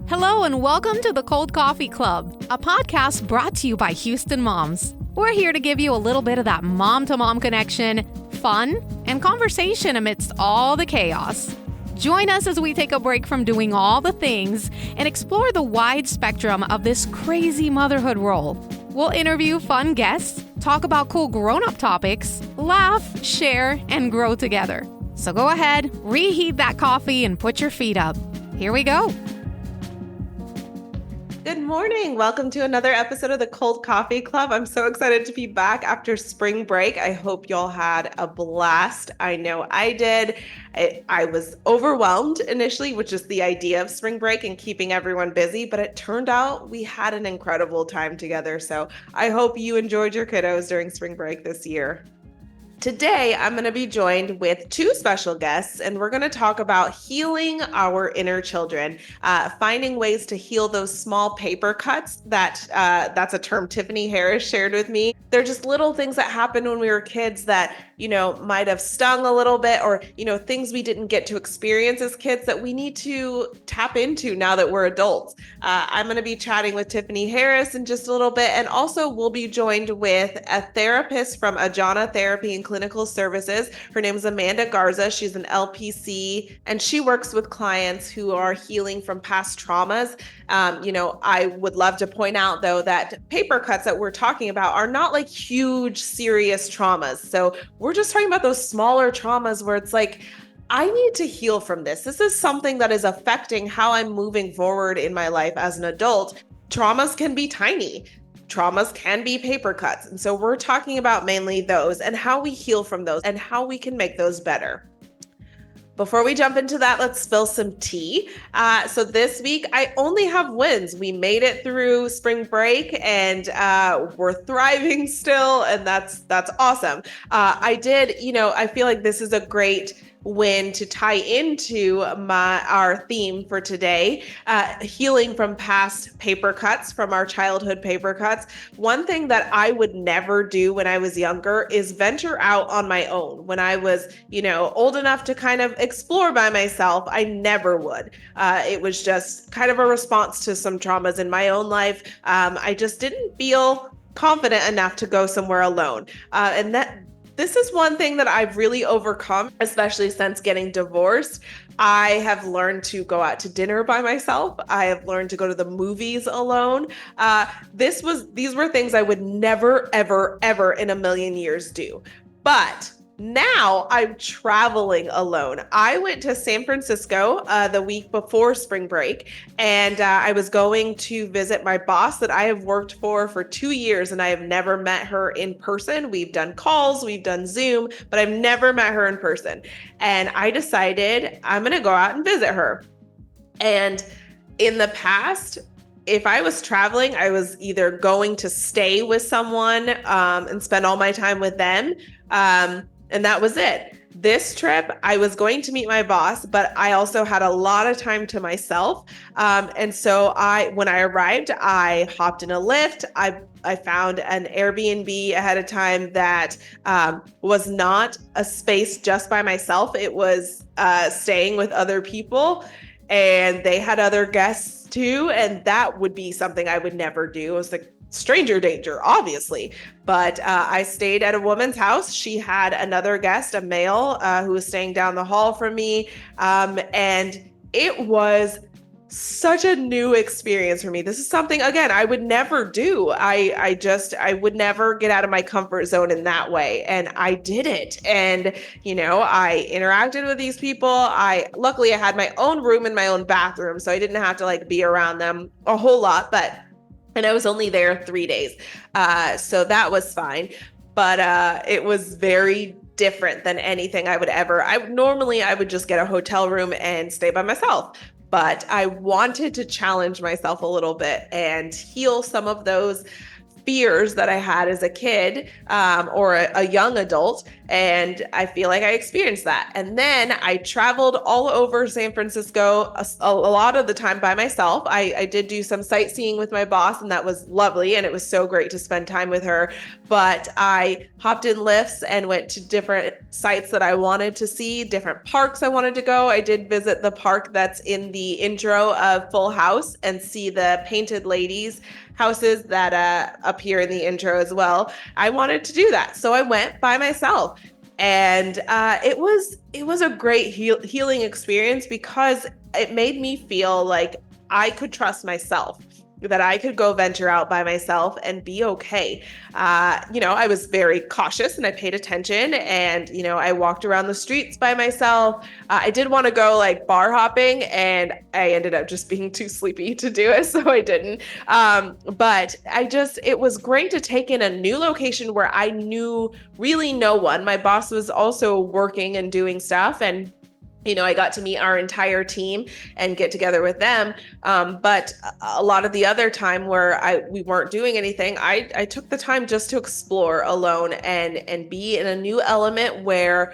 Hello and welcome to the Cold Coffee Club, a podcast brought to you by Houston Moms. We're here to give you a little bit of that mom-to-mom connection, fun, and conversation amidst all the chaos. Join us as we take a break from doing all the things and explore the wide spectrum of this crazy motherhood role. We'll interview fun guests, talk about cool grown-up topics, laugh, share, and grow together. So go ahead, reheat that coffee, and put your feet up. Here we go. Good morning. Welcome to another episode of the Cold Coffee Club. I'm so excited to be back after spring break. I hope y'all had a blast. I know I did. I was overwhelmed initially with just the idea of spring break and keeping everyone busy, but it turned out we had an incredible time together. So I hope you enjoyed your kiddos during spring break this year. Today, I'm going to be joined with two special guests, and we're going to talk about healing our inner children, finding ways to heal those small paper cuts that's a term Tiffany Harris shared with me. They're just little things that happened when we were kids that, might have stung a little bit or, things we didn't get to experience as kids that we need to tap into now that we're adults. I'm going to be chatting with Tiffany Harris in just a little bit, and also we'll be joined with a therapist from Ajana Therapy and Clinical Services. Her name is Amanda Garza. She's an LPC, and she works with clients who are healing from past traumas. I would love to point out, though, that paper cuts that we're talking about are not like huge, serious traumas. So we're just talking about those smaller traumas where it's like, I need to heal from this. This is something that is affecting how I'm moving forward in my life as an adult. Traumas can be tiny. Traumas can be paper cuts. And so we're talking about mainly those and how we heal from those and how we can make those better. Before we jump into that, let's spill some tea. So this week, I only have wins. We made it through spring break and we're thriving still. And that's awesome. I feel like this is a great win to tie into our theme for today, healing from past paper cuts, from our childhood paper cuts. One thing that I would never do when I was younger is venture out on my own. When I was, old enough to kind of explore by myself, I never would. It was just kind of a response to some traumas in my own life. I just didn't feel confident enough to go somewhere alone. This is one thing that I've really overcome, especially since getting divorced. I have learned to go out to dinner by myself. I have learned to go to the movies alone. These were things I would never, ever, ever in a million years do. But now I'm traveling alone. I went to San Francisco the week before spring break, and I was going to visit my boss that I have worked for 2 years, and I have never met her in person. We've done calls, we've done Zoom, but I've never met her in person. And I decided I'm going to go out and visit her. And in the past, if I was traveling, I was either going to stay with someone and spend all my time with them. And that was it. This trip, I was going to meet my boss, but I also had a lot of time to myself. And so when I arrived, I hopped in a Lyft. I found an Airbnb ahead of time that was not a space just by myself. It was staying with other people, and they had other guests too. And that would be something I would never do. It was like stranger danger, obviously. But I stayed at a woman's house. She had another guest, a male, who was staying down the hall from me. And it was such a new experience for me. This is something, again, I would never do. I would never get out of my comfort zone in that way. And I did it. And, I interacted with these people. Luckily I had my own room and my own bathroom, so I didn't have to be around them a whole lot, and I was only there 3 days. So that was fine. But it was very different than anything I would ever. I would just get a hotel room and stay by myself. But I wanted to challenge myself a little bit and heal some of those fears that I had as a kid or a young adult. And I feel like I experienced that. And then I traveled all over San Francisco a lot of the time by myself. I did do some sightseeing with my boss, and that was lovely. And it was so great to spend time with her. But I hopped in lifts and went to different sites that I wanted to see, different parks I wanted to go. I did visit the park that's in the intro of Full House and see the painted ladies houses that appear in the intro as well. I wanted to do that. So I went by myself. And it was a great healing experience because it made me feel like I could trust myself, that I could go venture out by myself and be okay. I was very cautious and I paid attention, and, I walked around the streets by myself. I did want to go like bar hopping, and I ended up just being too sleepy to do it, so I didn't. But it was great to take in a new location where I knew really no one. My boss was also working and doing stuff, and I got to meet our entire team and get together with them. But a lot of the other time where we weren't doing anything, I took the time just to explore alone and be in a new element where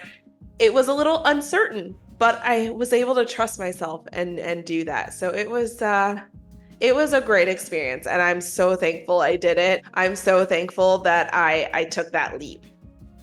it was a little uncertain, but I was able to trust myself and do that. So it was a great experience, and I'm so thankful I did it. I'm so thankful that I took that leap.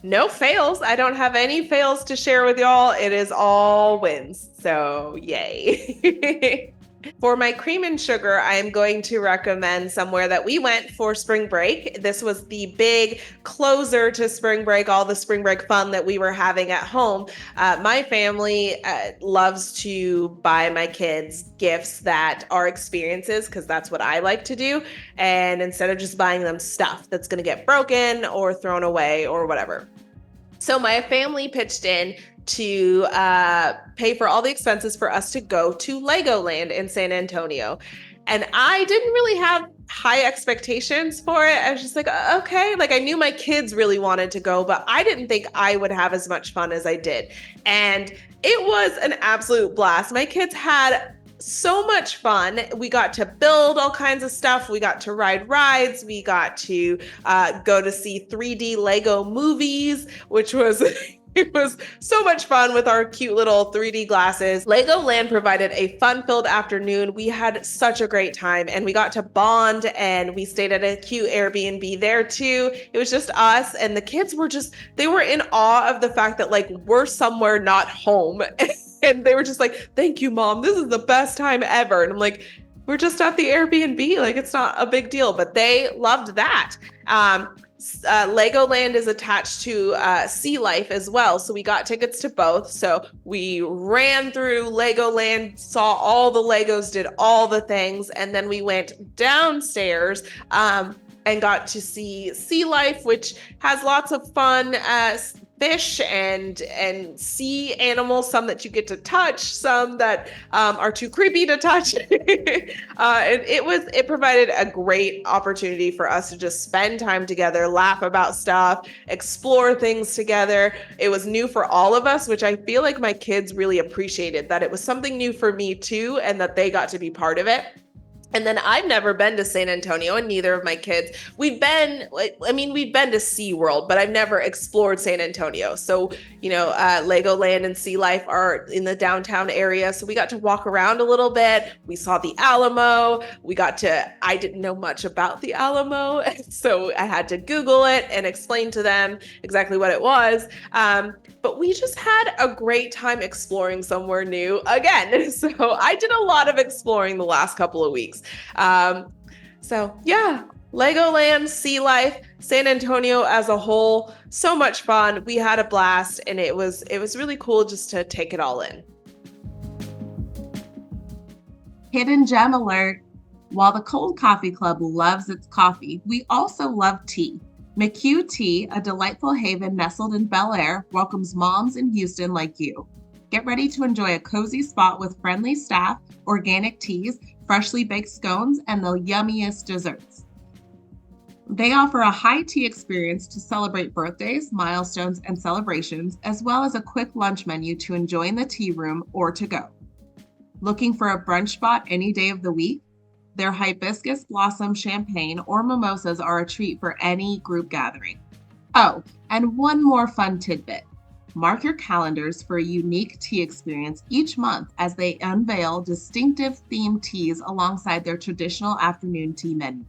No fails. I don't have any fails to share with y'all. It is all wins. So yay. For my cream and sugar, I am going to recommend somewhere that we went for spring break. This was the big closer to spring break, all the spring break fun that we were having at home. My family loves to buy my kids gifts that are experiences, because that's what I like to do. And instead of just buying them stuff that's going to get broken or thrown away or whatever. So my family pitched in to pay for all the expenses for us to go to LegoLand in San Antonio. And I didn't really have high expectations for it. I was just like, okay, like I knew my kids really wanted to go, but I didn't think I would have as much fun as I did. And it was an absolute blast. My kids had so much fun. We got to build all kinds of stuff. We got to ride rides. We got to go to see 3D Lego movies, which was it was so much fun with our cute little 3D glasses. LegoLand provided a fun-filled afternoon. We had such a great time, and we got to bond, and we stayed at a cute Airbnb there too. It was just us, and the kids were they were in awe of the fact that like we're somewhere not home. And they were just like, thank you, Mom. This is the best time ever. And I'm like, we're just at the Airbnb. Like, it's not a big deal. But they loved that. LegoLand is attached to Sea Life as well. So we got tickets to both. So we ran through LegoLand, saw all the Legos, did all the things. And then we went downstairs and got to see Sea Life, which has lots of fun fish and sea animals, some that you get to touch, some that are too creepy to touch. It provided a great opportunity for us to just spend time together, laugh about stuff, explore things together. It was new for all of us, which I feel like my kids really appreciated, that it was something new for me too, and that they got to be part of it. And then I've never been to San Antonio, and neither of my kids. We've been to SeaWorld, but I've never explored San Antonio. So, LegoLand and Sea Life are in the downtown area. So we got to walk around a little bit. We saw the Alamo. I didn't know much about the Alamo. So I had to Google it and explain to them exactly what it was. But we just had a great time exploring somewhere new again. So I did a lot of exploring the last couple of weeks. LegoLand, Sea Life, San Antonio as a whole, so much fun. We had a blast, and it was really cool just to take it all in. Hidden gem alert. While the Cold Coffee Club loves its coffee, we also love tea. McHugh Tea, a delightful haven nestled in Bel Air, welcomes moms in Houston like you. Get ready to enjoy a cozy spot with friendly staff, organic teas, freshly baked scones, and the yummiest desserts. They offer a high tea experience to celebrate birthdays, milestones, and celebrations, as well as a quick lunch menu to enjoy in the tea room or to go. Looking for a brunch spot any day of the week? Their hibiscus blossom champagne or mimosas are a treat for any group gathering. Oh, and one more fun tidbit. Mark your calendars for a unique tea experience each month as they unveil distinctive themed teas alongside their traditional afternoon tea menu.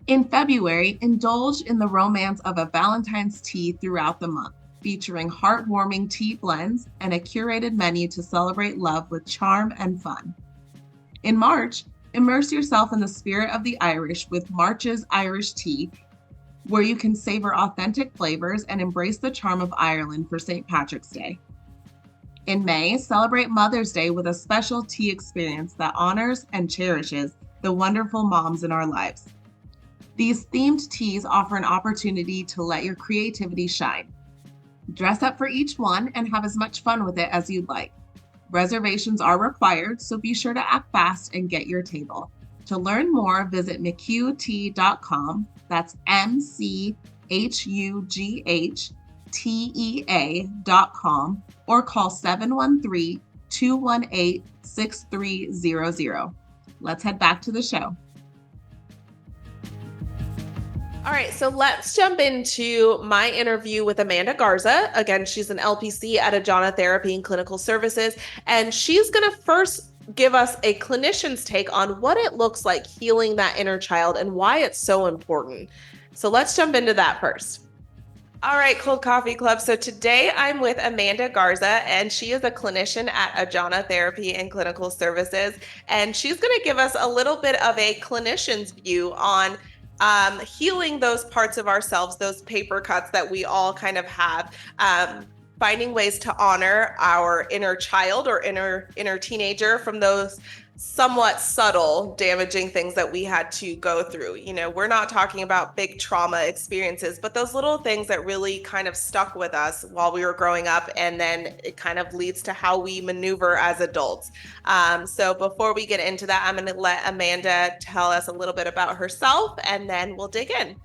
In February, indulge in the romance of a Valentine's tea throughout the month, featuring heartwarming tea blends and a curated menu to celebrate love with charm and fun. In March, immerse yourself in the spirit of the Irish with March's Irish Tea, where you can savor authentic flavors and embrace the charm of Ireland for St. Patrick's Day. In May, celebrate Mother's Day with a special tea experience that honors and cherishes the wonderful moms in our lives. These themed teas offer an opportunity to let your creativity shine. Dress up for each one and have as much fun with it as you'd like. Reservations are required, so be sure to act fast and get your table. To learn more, visit mchughtea.com. That's MCHUGHTEA.com or call 713-218-6300. Let's head back to the show. All right, so let's jump into my interview with Amanda Garza. Again, she's an LPC at Ajana Therapy and Clinical Services, and she's going to first give us a clinician's take on what it looks like healing that inner child and why it's so important. So let's jump into that first. All right, Cold Coffee Club. So today I'm with Amanda Garza, and she is a clinician at Ajana Therapy and Clinical Services, and she's going to give us a little bit of a clinician's view on healing those parts of ourselves, those paper cuts that we all kind of have, finding ways to honor our inner child or inner teenager from those somewhat subtle damaging things that we had to go through. You know, we're not talking about big trauma experiences, but those little things that really kind of stuck with us while we were growing up, and then it kind of leads to how we maneuver as adults. So before we get into that, I'm going to let Amanda tell us a little bit about herself, and then we'll dig in.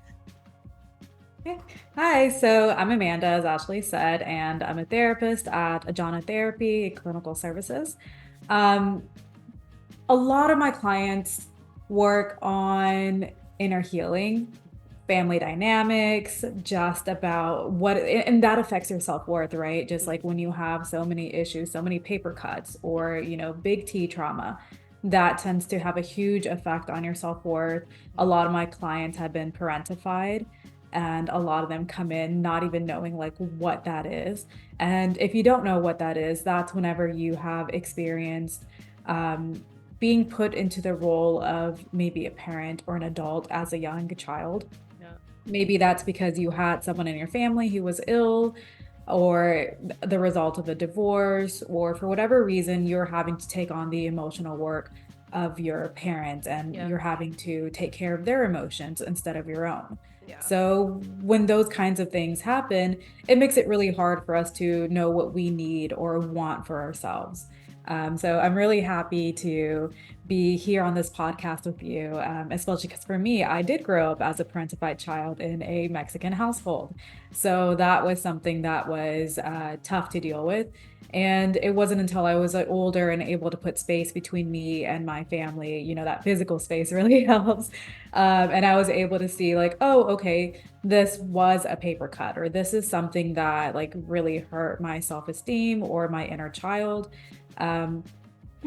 Okay. Hi, so I'm Amanda, as Ashley said, and I'm a therapist at Ajana Therapy and Clinical Services. A lot of my clients work on inner healing, family dynamics, just about and that affects your self-worth, right? Just like when you have so many issues, so many paper cuts, or, big T trauma, that tends to have a huge effect on your self-worth. A lot of my clients have been parentified, and a lot of them come in not even knowing like what that is. And if you don't know what that is, that's whenever you have experienced being put into the role of maybe a parent or an adult as a young child. Yeah. Maybe that's because you had someone in your family who was ill, or the result of a divorce, or for whatever reason, you're having to take on the emotional work of your parent, and you're having to take care of their emotions instead of your own. Yeah. So when those kinds of things happen, it makes it really hard for us to know what we need or want for ourselves. So I'm really happy to be here on this podcast with you, especially because for me, I did grow up as a parentified child in a Mexican household. So that was something that was tough to deal with. And it wasn't until I was older and able to put space between me and my family, that physical space really helps. And I was able to see like, oh, okay, this was a paper cut, or this is something that like really hurt my self-esteem or my inner child. And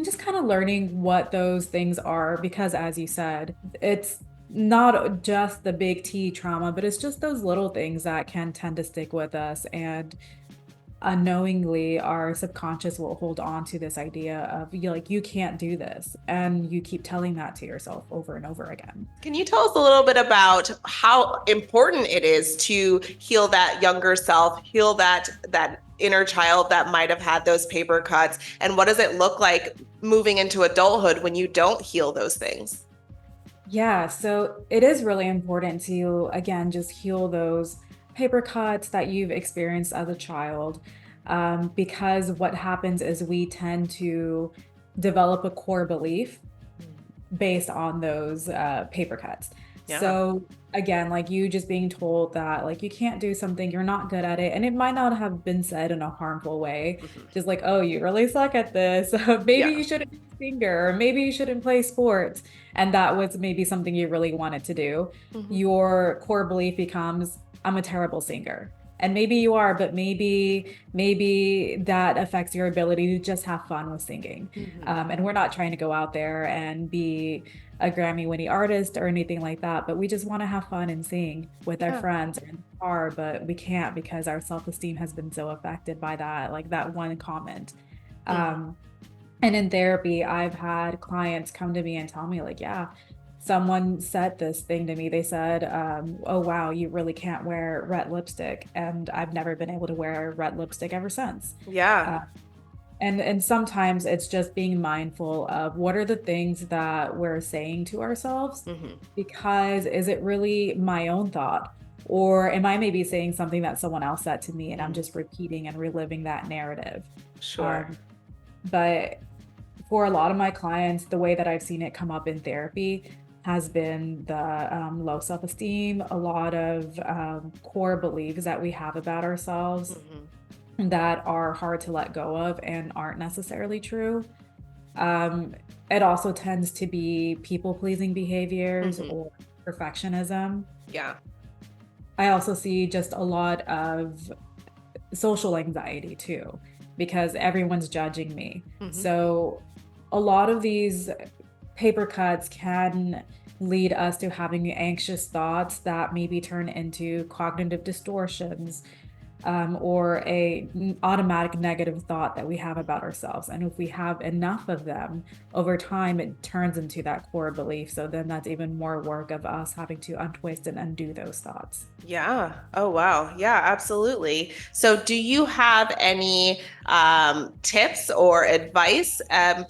just kind of learning what those things are, because as you said, it's not just the big T trauma, but it's just those little things that can tend to stick with us, and unknowingly our subconscious will hold on to this idea of you can't do this, and you keep telling that to yourself over and over again. Can you tell us a little bit about how important it is to heal that younger self, heal that inner child that might have had those paper cuts, and what does it look like moving into adulthood when you don't heal those things? Yeah, so it is really important to, again, just heal those paper cuts that you've experienced as a child, because what happens is we tend to develop a core belief based on those paper cuts. Yeah. So again, like you just being told that like you can't do something, you're not good at it, and it might not have been said in a harmful way, just like, oh, you really suck at this, maybe you shouldn't be singer, or maybe you shouldn't play sports, and that was maybe something you really wanted to do, your core belief becomes, I'm a terrible singer. And maybe you are, but maybe that affects your ability to just have fun with singing. And we're not trying to go out there and be a Grammy-winning artist or anything like that, but we just want to have fun and sing with our friends or in the car, but we can't because our self-esteem has been so affected by that, like that one comment. And in therapy, I've had clients come to me and tell me like, yeah, someone said this thing to me. They said, oh, wow, you really can't wear red lipstick. And I've never been able to wear red lipstick ever since. Yeah. And sometimes it's just being mindful of what are the things that we're saying to ourselves, because is it really my own thought? Or am I maybe saying something that someone else said to me and I'm just repeating and reliving that narrative? Sure. But for a lot of my clients, the way that I've seen it come up in therapy has been the low self-esteem, a lot of core beliefs that we have about ourselves that are hard to let go of and aren't necessarily true. It also tends to be people-pleasing behaviors or perfectionism. Yeah. I also see just a lot of social anxiety too, because everyone's judging me. So a lot of these paper cuts can lead us to having anxious thoughts that maybe turn into cognitive distortions, or a automatic negative thought that we have about ourselves. And if we have enough of them over time, it turns into that core belief. So then that's even more work of us having to untwist and undo those thoughts. Yeah. Oh, wow. Yeah, absolutely. So do you have any tips or advice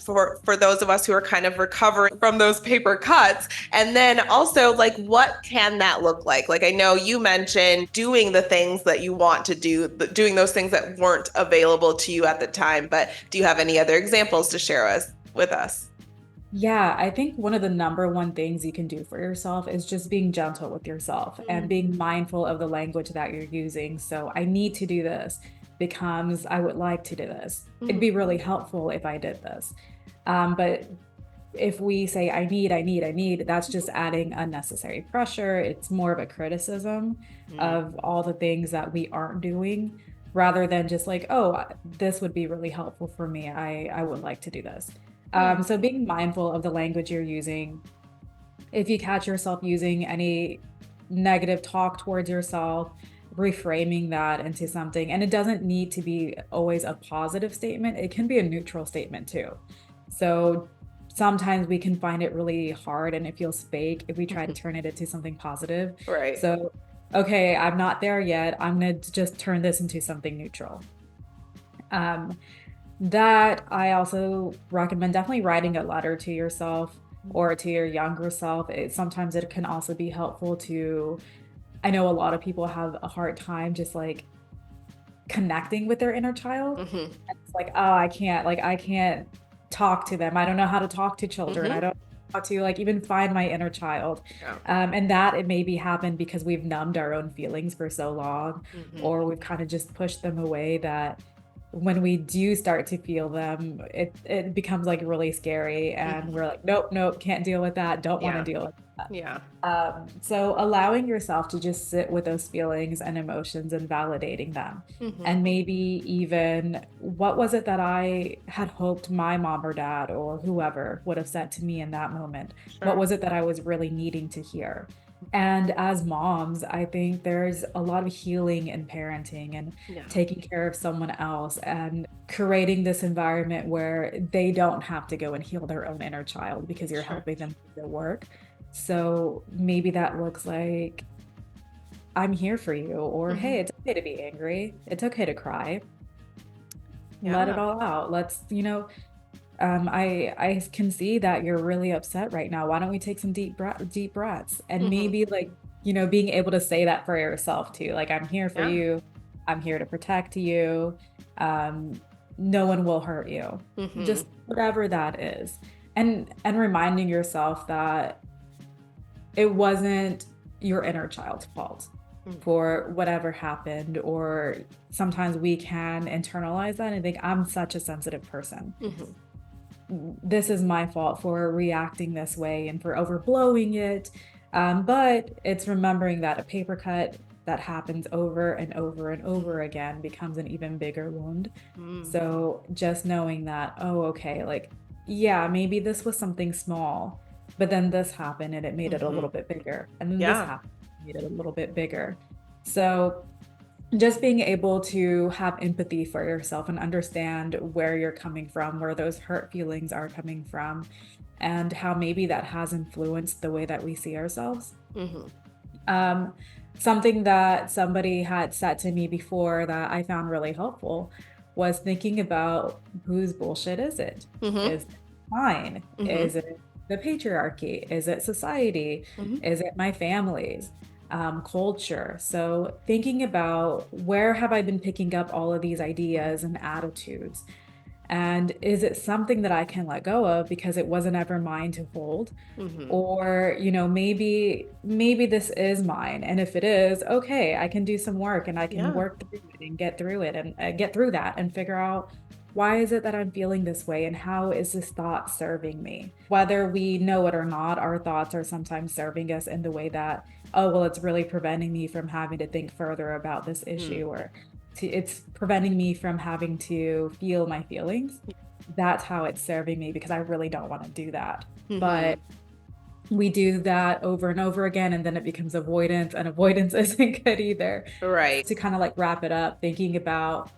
for those of us who are kind of recovering from those paper cuts? And then also, like, what can that look like? Like, I know you mentioned doing the things that you want to do, doing those things that weren't available to you at the time, but do you have any other examples to share with us? Yeah, I think one of the number one things you can do for yourself is just being gentle with yourself and being mindful of the language that you're using. So I need to do this becomes I would like to do this. It'd be really helpful if I did this. But if we say I need, that's just adding unnecessary pressure. It's more of a criticism of all the things that we aren't doing rather than just like, oh, this would be really helpful for me. I would like to do this. So being mindful of the language you're using. If you catch yourself using any negative talk towards yourself, reframing that into something, and it doesn't need to be always a positive statement. It can be a neutral statement too. So sometimes we can find it really hard and it feels fake if we try to turn it into something positive. Right. So, okay, I'm not there yet. I'm going to just turn this into something neutral. That I also recommend definitely writing a letter to yourself or to your younger self. Sometimes it can also be helpful to, I know a lot of people have a hard time just like connecting with their inner child. And it's like, oh, I can't talk to them. I don't know how to talk to children. I don't know how to like even find my inner child. And that it maybe happened because we've numbed our own feelings for so long, or we've kind of just pushed them away that when we do start to feel them, it becomes like really scary and we're like, nope, can't deal with that. Don't want to deal with that. Yeah. So allowing yourself to just sit with those feelings and emotions and validating them. And maybe even what was it that I had hoped my mom or dad or whoever would have said to me in that moment? What was it that I was really needing to hear? And as moms, I think there's a lot of healing in parenting and taking care of someone else and creating this environment where they don't have to go and heal their own inner child because you're helping them do their work. So maybe that looks like, I'm here for you, or hey, it's okay to be angry. It's okay to cry. Let it all out. Let's, I can see that you're really upset right now. Why don't we take some deep breaths? And maybe like, being able to say that for yourself too. Like, I'm here for you. I'm here to protect you. No one will hurt you. Just whatever that is. And reminding yourself that it wasn't your inner child's fault for whatever happened, or sometimes we can internalize that and think, I'm such a sensitive person. this is my fault for reacting this way and for overblowing it. But it's remembering that a paper cut that happens over and over and over again becomes an even bigger wound. So just knowing that, oh, okay, like, yeah, maybe this was something small, but then this happened and it made it a little bit bigger. And then this happened, made it a little bit bigger. So just being able to have empathy for yourself and understand where you're coming from, where those hurt feelings are coming from, and how maybe that has influenced the way that we see ourselves. Something that somebody had said to me before that I found really helpful was thinking about whose bullshit is it? Is it mine? Is it the patriarchy? Is it society? Is it my family's? Culture. So thinking about where have I been picking up all of these ideas and attitudes? And is it something that I can let go of because it wasn't ever mine to hold? Or, maybe this is mine. And if it is, okay, I can do some work and I can work through it and get through it and get through that and figure out why is it that I'm feeling this way and how is this thought serving me? Whether we know it or not, our thoughts are sometimes serving us in the way that, oh, well, it's really preventing me from having to think further about this issue, or it's preventing me from having to feel my feelings. That's how it's serving me because I really don't want to do that. But we do that over and over again, and then it becomes avoidance, and avoidance isn't good either. Right. To kind of like wrap it up, thinking about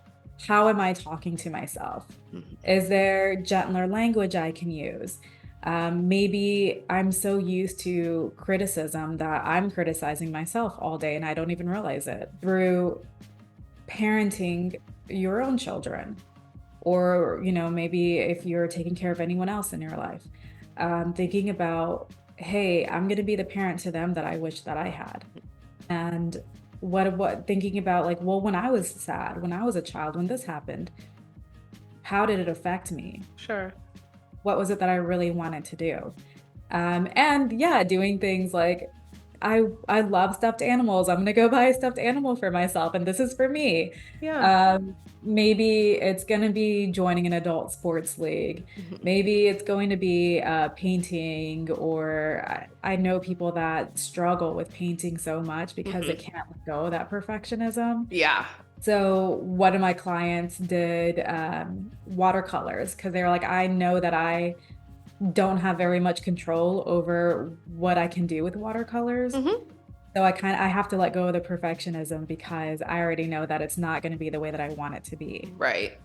how am I talking to myself? Is there gentler language I can use? Maybe I'm so used to criticism that I'm criticizing myself all day and I don't even realize it. Through parenting your own children, or, maybe if you're taking care of anyone else in your life, thinking about, hey, I'm going to be the parent to them that I wish that I had. And what thinking about like, well, when I was sad, when I was a child, when this happened, how did it affect me? Sure. What was it that I really wanted to do? And yeah, doing things like, I love stuffed animals. I'm going to go buy a stuffed animal for myself. And this is for me. Maybe it's going to be joining an adult sports league. Maybe it's going to be painting, or I know people that struggle with painting so much because they can't let go of that perfectionism. Yeah. So one of my clients did watercolors because they were like, I know that I don't have very much control over what I can do with watercolors. So I have to let go of the perfectionism because I already know that it's not going to be the way that I want it to be. Right.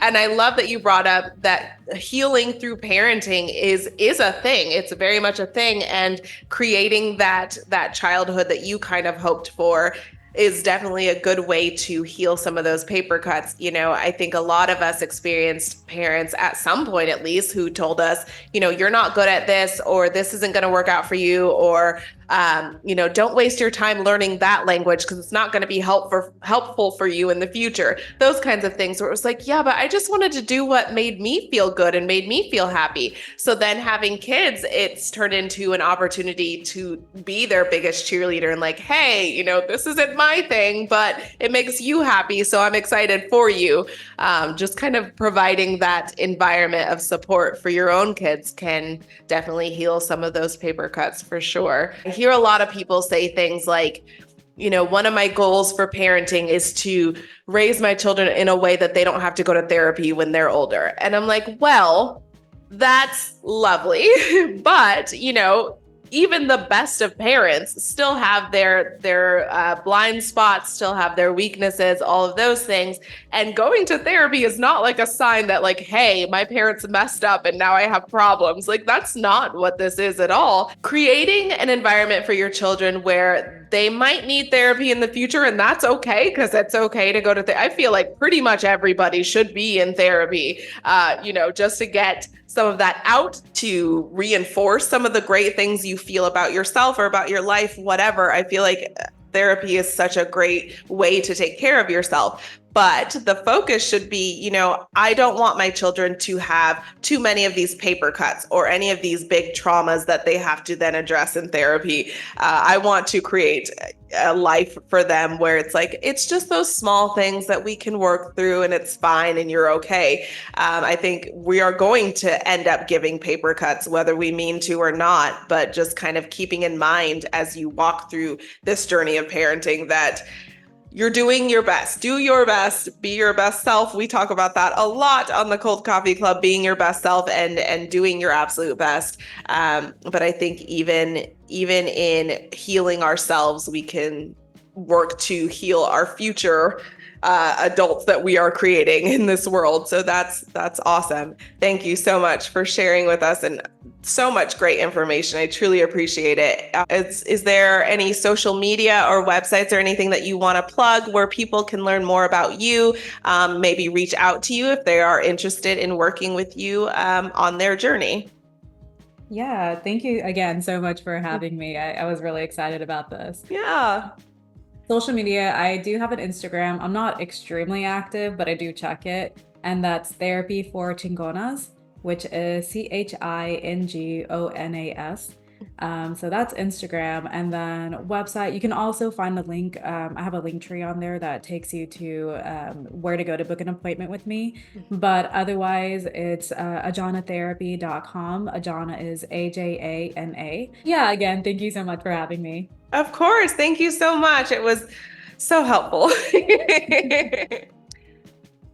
And I love that you brought up that healing through parenting is a thing. It's very much a thing. And creating that childhood that you kind of hoped for is definitely a good way to heal some of those paper cuts. I think a lot of us experienced parents at some point, at least, who told us, you're not good at this, or this isn't going to work out for you, or, don't waste your time learning that language because it's not going to be helpful for you in the future. Those kinds of things where it was like, yeah, but I just wanted to do what made me feel good and made me feel happy. So then having kids, it's turned into an opportunity to be their biggest cheerleader and like, hey, this isn't my thing, but it makes you happy. So I'm excited for you. Just kind of providing that environment of support for your own kids can definitely heal some of those paper cuts for sure. I hear a lot of people say things like, one of my goals for parenting is to raise my children in a way that they don't have to go to therapy when they're older. And I'm like, well, that's lovely. But, even the best of parents still have their blind spots, still have their weaknesses, all of those things. And going to therapy is not like a sign that like, hey, my parents messed up and now I have problems. Like, that's not what this is at all. Creating an environment for your children where they might need therapy in the future, and that's okay, because it's okay to go to I feel like pretty much everybody should be in therapy, just to get some of that out, to reinforce some of the great things you feel about yourself or about your life, whatever. I feel like therapy is such a great way to take care of yourself. But the focus should be, I don't want my children to have too many of these paper cuts or any of these big traumas that they have to then address in therapy. I want to create a life for them where it's like, it's just those small things that we can work through and it's fine and you're okay. I think we are going to end up giving paper cuts, whether we mean to or not, but just kind of keeping in mind as you walk through this journey of parenting that you're doing your best. Do your best, be your best self. We talk about that a lot on the Cold Coffee Club, being your best self and doing your absolute best. But I think even in healing ourselves, we can work to heal our future adults that we are creating in this world. So that's awesome. Thank you so much for sharing with us and so much great information. I truly appreciate it. Is there any social media or websites or anything that you want to plug where people can learn more about you, maybe reach out to you if they are interested in working with you on their journey? Yeah, thank you again so much for having me. I was really excited about this. Yeah. Social media, I do have an Instagram. I'm not extremely active, but I do check it. And that's Therapy for Chingonas, which is CHINGONAS. So that's Instagram. And then website, you can also find the link. I have a link tree on there that takes you to where to go to book an appointment with me. But otherwise, it's ajanatherapy.com. Ajana is AJANA. Yeah, again, thank you so much for having me. Of course. Thank you so much. It was so helpful.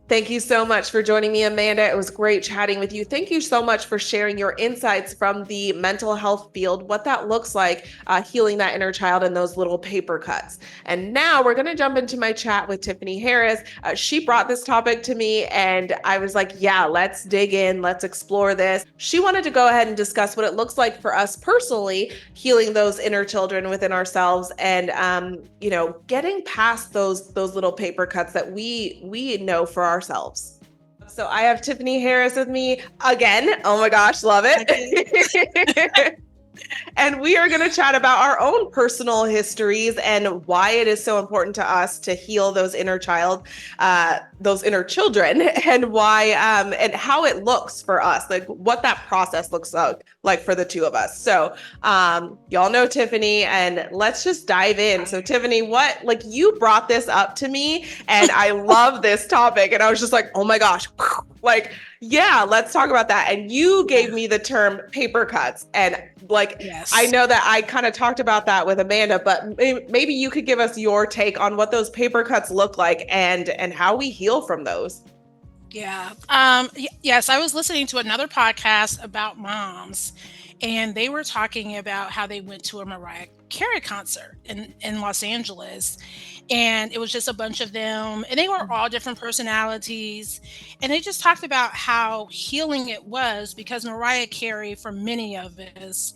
Thank you so much for joining me, Amanda. It was great chatting with you. Thank you so much for sharing your insights from the mental health field, what that looks like, healing that inner child and those little paper cuts. And now we're going to jump into my chat with Tiffany Harris. She brought this topic to me and I was like, yeah, let's dig in. Let's explore this. She wanted to go ahead and discuss what it looks like for us personally, healing those inner children within ourselves and, getting past those little paper cuts that we know for ourselves. So I have Tiffany Harris with me again. Oh my gosh, love it. And we are going to chat about our own personal histories and why it is so important to us to heal those inner children, and why and how it looks for us, like what that process looks like for the two of us. So y'all know Tiffany, and let's just dive in. So Tiffany, you brought this up to me, and I love this topic, and I was just like, oh my gosh, yeah, let's talk about that. And you gave me the term paper cuts. And yes. I know that I kind of talked about that with Amanda, but maybe you could give us your take on what those paper cuts look like and how we heal from those. Yeah. Yes, I was listening to another podcast about moms, and they were talking about how they went to a Mariah Carey concert in Los Angeles. And it was just a bunch of them, and they were all different personalities. And they just talked about how healing it was, because Mariah Carey, for many of us,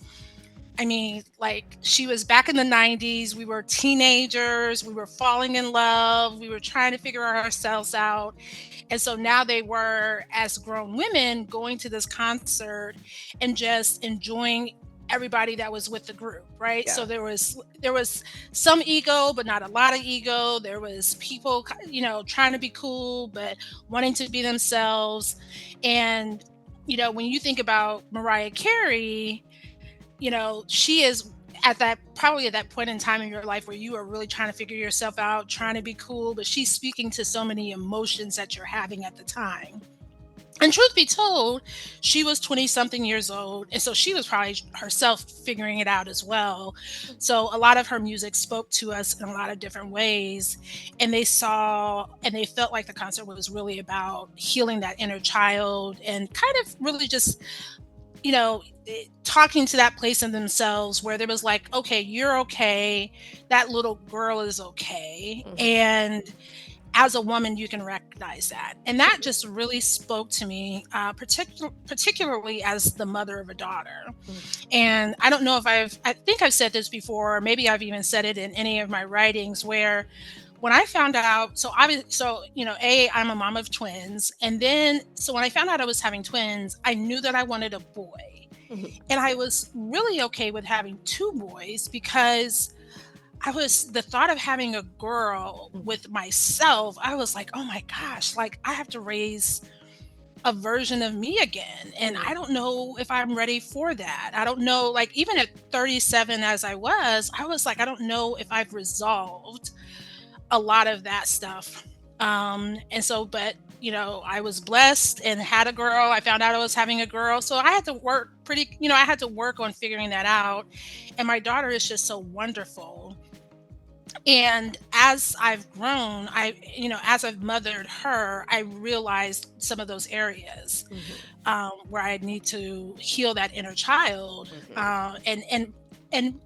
she was back in the 90s. We were teenagers. We were falling in love. We were trying to figure ourselves out. And so now they were, as grown women, going to this concert and just enjoying everybody that was with the group, right? Yeah. So there was some ego, but not a lot of ego. There was people, trying to be cool, but wanting to be themselves. And, when you think about Mariah Carey, she is probably at that point in time in your life where you are really trying to figure yourself out, trying to be cool, but she's speaking to so many emotions that you're having at the time. And truth be told, she was 20 something years old. And so she was probably herself figuring it out as well. So a lot of her music spoke to us in a lot of different ways. And they felt like the concert was really about healing that inner child and kind of really just, talking to that place in themselves where there was like, okay, you're okay. That little girl is okay. Mm-hmm. And as a woman, you can recognize that. And that just really spoke to me, particularly as the mother of a daughter. Mm-hmm. And I don't know if I think I've said this before, or maybe I've even said it in any of my writings, where when I found out, I'm a mom of twins. And then, so when I found out I was having twins, I knew that I wanted a boy. Mm-hmm. And I was really okay with having two boys because the thought of having a girl with myself, I was like, oh my gosh, like I have to raise a version of me again. And I don't know if I'm ready for that. I don't know, like even at 37 as I was like, I don't know if I've resolved a lot of that stuff. And so, but I was blessed and had a girl. I found out I was having a girl. So I had to work I had to work on figuring that out. And my daughter is just so wonderful. And as I've grown, as I've mothered her, I realized some of those areas where I need to heal that inner child, and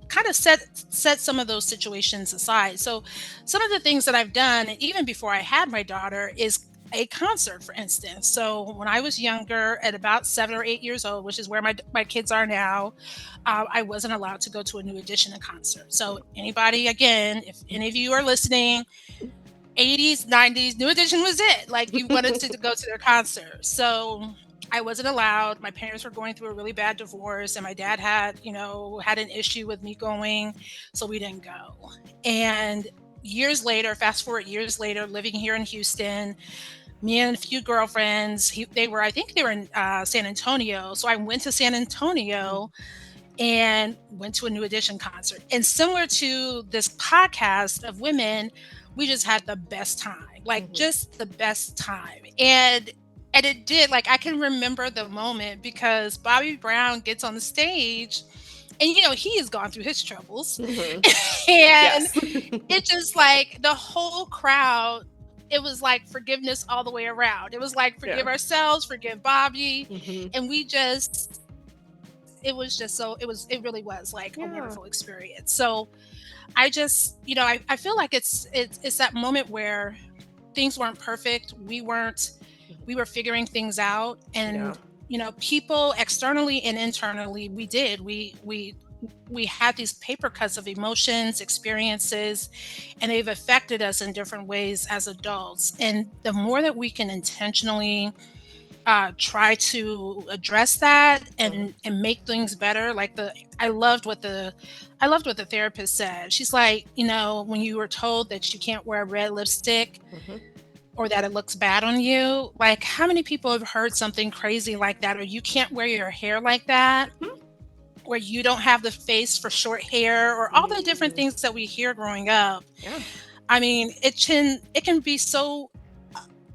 kind of set some of those situations aside. So some of the things that I've done, even before I had my daughter, is a concert, for instance. So when I was younger, at about 7 or 8 years old, which is where my kids are now, I wasn't allowed to go to a New Edition concert. So anybody, again, if any of you are listening, 80s, 90s, New Edition was it. Like you wanted to go to their concert. So I wasn't allowed. My parents were going through a really bad divorce, and my dad had an issue with me going, so we didn't go. And years later, fast forward years later, living here in Houston, me and a few girlfriends, I think they were in San Antonio. So I went to San Antonio and went to a New Edition concert. And similar to this podcast of women, we just had the best time, like just the best time. And it did, like, I can remember the moment because Bobby Brown gets on the stage and, he has gone through his troubles. And it just like the whole crowd, it was like forgiveness all the way around. It was like, forgive ourselves, forgive Bobby. And it really was like a wonderful experience. So I just, I feel like it's that moment where things weren't perfect. We were figuring things out, and people externally and internally, we had these paper cuts of emotions, experiences, and they've affected us in different ways as adults. And the more that we can intentionally try to address that and make things better, I loved what the therapist said. She's like, when you were told that you can't wear red lipstick or that it looks bad on you, like how many people have heard something crazy like that, or you can't wear your hair like that, or you don't have the face for short hair, or all the different things that we hear growing up. I mean, it can be so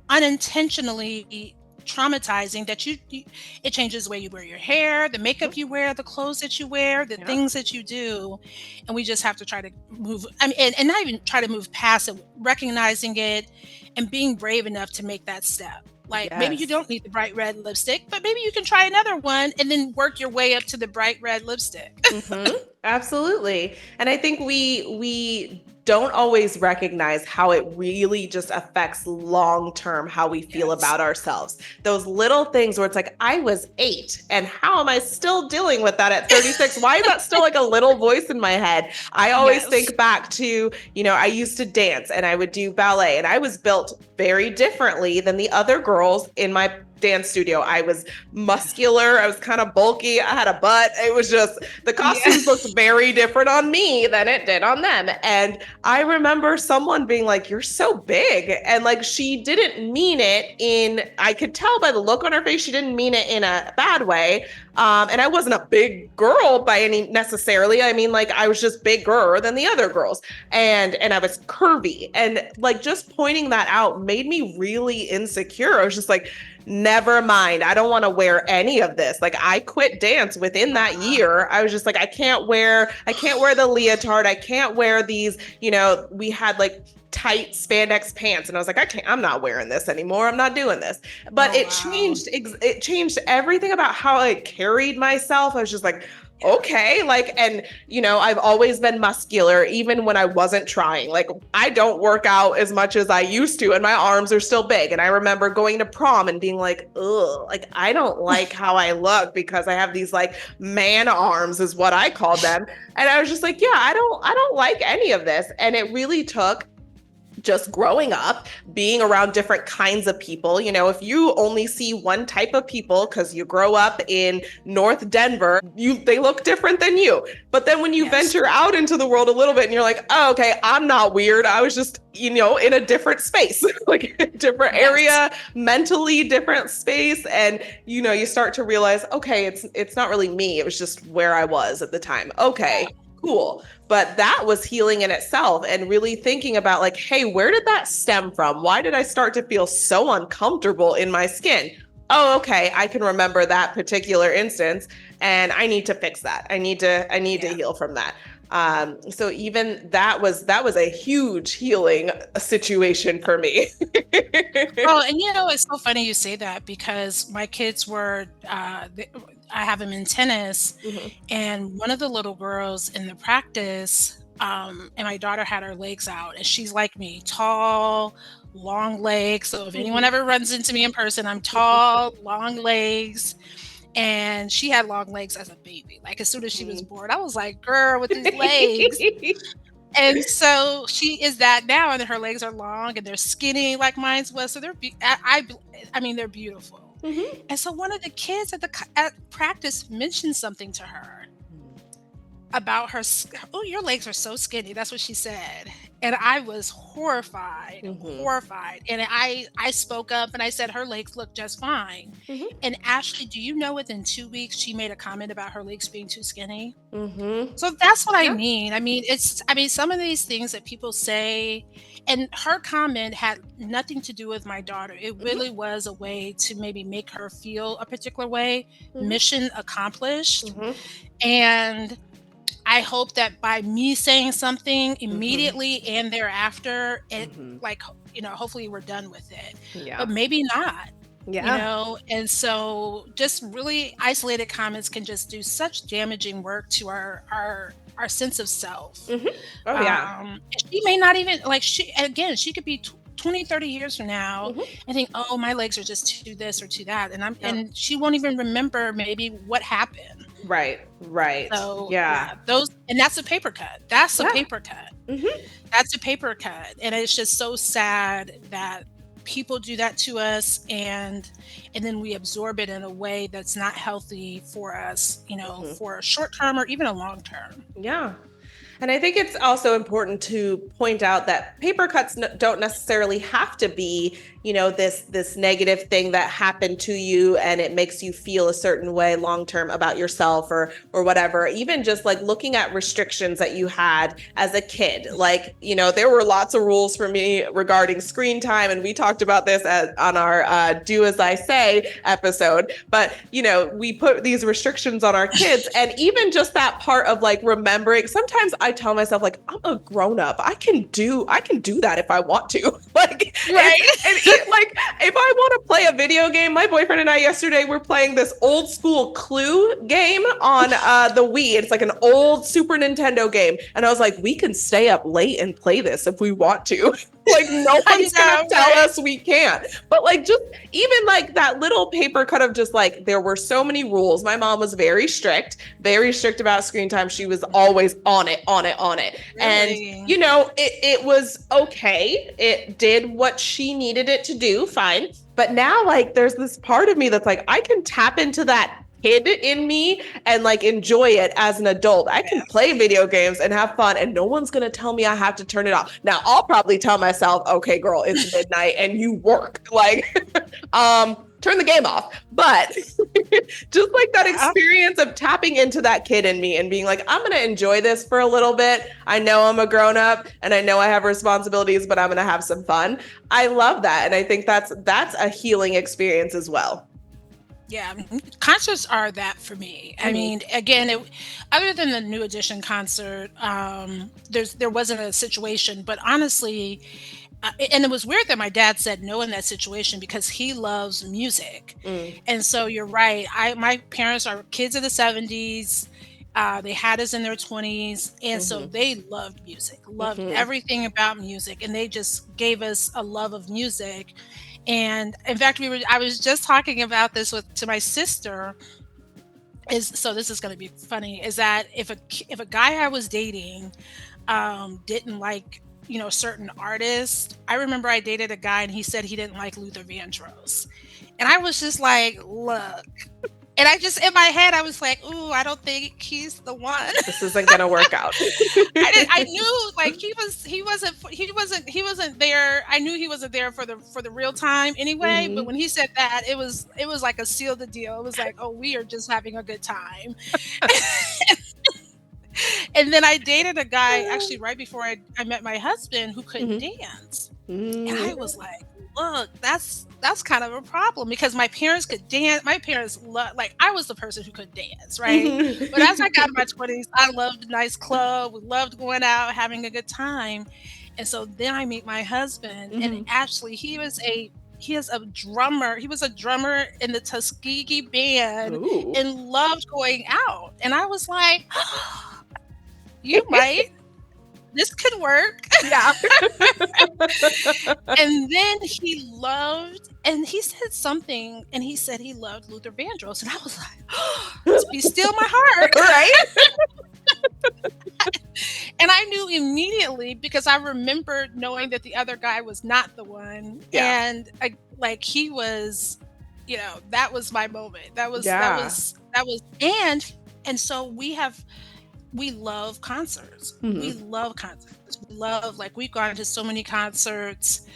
unintentionally traumatizing that it changes the way you wear your hair, the makeup you wear, the clothes that you wear, the things that you do. And we just have to try to move, and not even try to move past it, recognizing it and being brave enough to make that step. Like maybe you don't need the bright red lipstick, but maybe you can try another one and then work your way up to the bright red lipstick. Absolutely. And I think we don't always recognize how it really just affects long-term how we feel about ourselves. Those little things where it's like, I was 8 and how am I still dealing with that at 36? Why is that still like a little voice in my head? I always think back to, I used to dance and I would do ballet, and I was built very differently than the other girls in my dance studio. I was muscular. I was kind of bulky. I had a butt. It was just, the costumes looked very different on me than it did on them. And I remember someone being like, you're so big. And like, she didn't mean it I could tell by the look on her face, she didn't mean it in a bad way. And I wasn't a big girl by any necessarily. I mean, like, I was just bigger than the other girls, and I was curvy, and like, just pointing that out made me really insecure. I was just like, never mind. I don't want to wear any of this. Like, I quit dance within that year. I was just like, I can't wear the leotard. I can't wear these, we had like tight spandex pants, and I was like, I'm not wearing this anymore. I'm not doing this. But it changed everything about how I carried myself. I was just like, okay, like, and I've always been muscular, even when I wasn't trying. Like, I don't work out as much as I used to, and my arms are still big. And I remember going to prom and being like, ugh, like, I don't like how I look because I have these like man arms, is what I called them. And I was just like, yeah, I don't like any of this. And it really took just growing up, being around different kinds of people. You know, if you only see one type of people because you grow up in North Denver, they look different than you. But then when you venture out into the world a little bit and you're like, oh, okay, I'm not weird. I was just, you know, in a different space, like a different area, mentally different space. And, you know, you start to realize, okay, it's not really me. It was just where I was at the time. Okay. Cool. But that was healing in itself, and really thinking about like, hey, where did that stem from? Why did I start to feel so uncomfortable in my skin? Oh, okay. I can remember that particular instance, and I need to fix that. I need to heal from that. So even that was a huge healing situation for me. Well, and you know, it's so funny you say that, because my kids were, I have them in tennis, and one of the little girls in the practice, and my daughter had her legs out, and she's like me, tall, long legs. So if anyone ever runs into me in person, I'm tall, long legs. And she had long legs as a baby. Like as soon as she was born, I was like, girl, with these legs. And so she is that now, and her legs are long and they're skinny like mine was. So I mean, they're beautiful. And so one of the kids at practice mentioned something to her about her. Oh, your legs are so skinny. That's what she said. And I was horrified. And I spoke up and I said, her legs look just fine. And Ashley, do you know within 2 weeks, she made a comment about her legs being too skinny? So that's what I mean. I mean, some of these things that people say, and her comment had nothing to do with my daughter. It really was a way to maybe make her feel a particular way, mission accomplished. And I hope that by me saying something immediately and thereafter, it like, you know, hopefully we're done with it, but maybe not, you know? And so just really isolated comments can just do such damaging work to our sense of self. She may not even she could be 20, 30 years from now and think, oh, my legs are just too this or too that. And she won't even remember maybe what happened. Right. So and that's a paper cut. That's a paper cut. That's a paper cut. And it's just so sad that people do that to us, and then we absorb it in a way that's not healthy for us, you know, for a short term or even a long term. And I think it's also important to point out that paper cuts don't necessarily have to be, you know, this negative thing that happened to you and it makes you feel a certain way long term about yourself or whatever. Even just like looking at restrictions that you had as a kid. Like, you know, there were lots of rules for me regarding screen time, and we talked about this on our Do As I Say episode. But, you know, we put these restrictions on our kids, and even just that part of like remembering, sometimes I tell myself like, I'm a grown up. I can do that if I want to. Like, like if I want to play a video game, my boyfriend and I yesterday were playing this old school Clue game on the Wii. It's like an old Super Nintendo game. And I was like, we can stay up late and play this if we want to. Like no one's gonna tell us we can't. But like just even like that little paper cut of just like, there were so many rules. My mom was very strict about screen time. She was always on it. Really? And you know, it was okay. It did what she needed it to do, fine. But now like there's this part of me that's like, I can tap into that kid in me and like enjoy it as an adult. I can play video games and have fun, and no one's gonna tell me I have to turn it off. Now I'll probably tell myself, okay, girl, it's midnight and you work. Like, turn the game off. But just like that experience of tapping into that kid in me and being like, I'm gonna enjoy this for a little bit. I know I'm a grown up and I know I have responsibilities, but I'm gonna have some fun. I love that. And I think that's a healing experience as well. Yeah, concerts are that for me. I mean, again, other than the New Edition concert, there wasn't a situation, but honestly, and it was weird that my dad said no in that situation because he loves music. And so you're right. My parents are kids of the 70s. They had us in their 20s. And so they loved music, loved everything about music. And they just gave us a love of music. And in fact, I was just talking about this to my sister. So this is going to be funny, is that if a guy I was dating didn't like certain artists. I remember I dated a guy and he said he didn't like Luther Vandross. And I was just like, look. And I just, in my head, I was like, ooh, I don't think he's the one. This isn't gonna work out. I knew like he wasn't there. I knew he wasn't there for the real time anyway. But when he said that, it was like a seal the deal. It was like, oh, we are just having a good time. And then I dated a guy actually right before I met my husband who couldn't dance. And I was like, look, that's kind of a problem because my parents could dance. My parents like I was the person who could dance, right? But as I got in my 20s, I loved a nice club. We loved going out, having a good time. And so then I meet my husband, and actually he is a drummer. He was a drummer in the Tuskegee band and loved going out. And I was like, you might. This could work. Yeah. And then he said something, and he said he loved Luther Vandross. And I was like, be still my heart. Right? And I knew immediately because I remembered knowing that the other guy was not the one. Yeah. And he was, that was my moment. That was, and so we love concerts. We love concerts. We love, we've gone to so many concerts.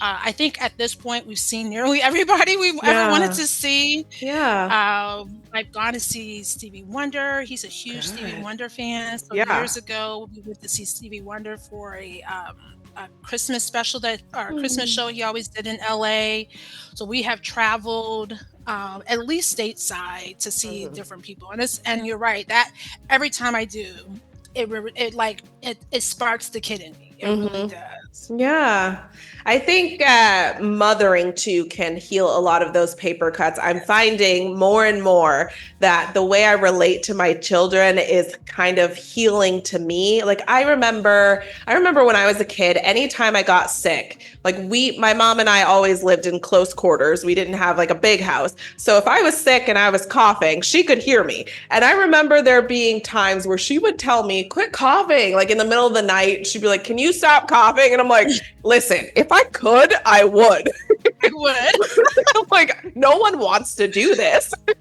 I think at this point we've seen nearly everybody we've ever wanted to see. Yeah. I've gone to see Stevie Wonder. He's a huge Stevie Wonder fan. So years ago, we went to see Stevie Wonder for a Christmas special Christmas show he always did in LA. So we have traveled at least stateside to see different people. And you're right, that every time I do, it sparks the kid in me. It really does. Yeah. I think mothering too can heal a lot of those paper cuts. I'm finding more and more that the way I relate to my children is kind of healing to me. Like I remember when I was a kid, anytime I got sick, my mom and I always lived in close quarters. We didn't have a big house. So if I was sick and I was coughing, she could hear me. And I remember there being times where she would tell me, quit coughing, in the middle of the night. She'd be like, can you stop coughing? And I'm like, listen, if I could, I would. I would. I'm like, no one wants to do this. But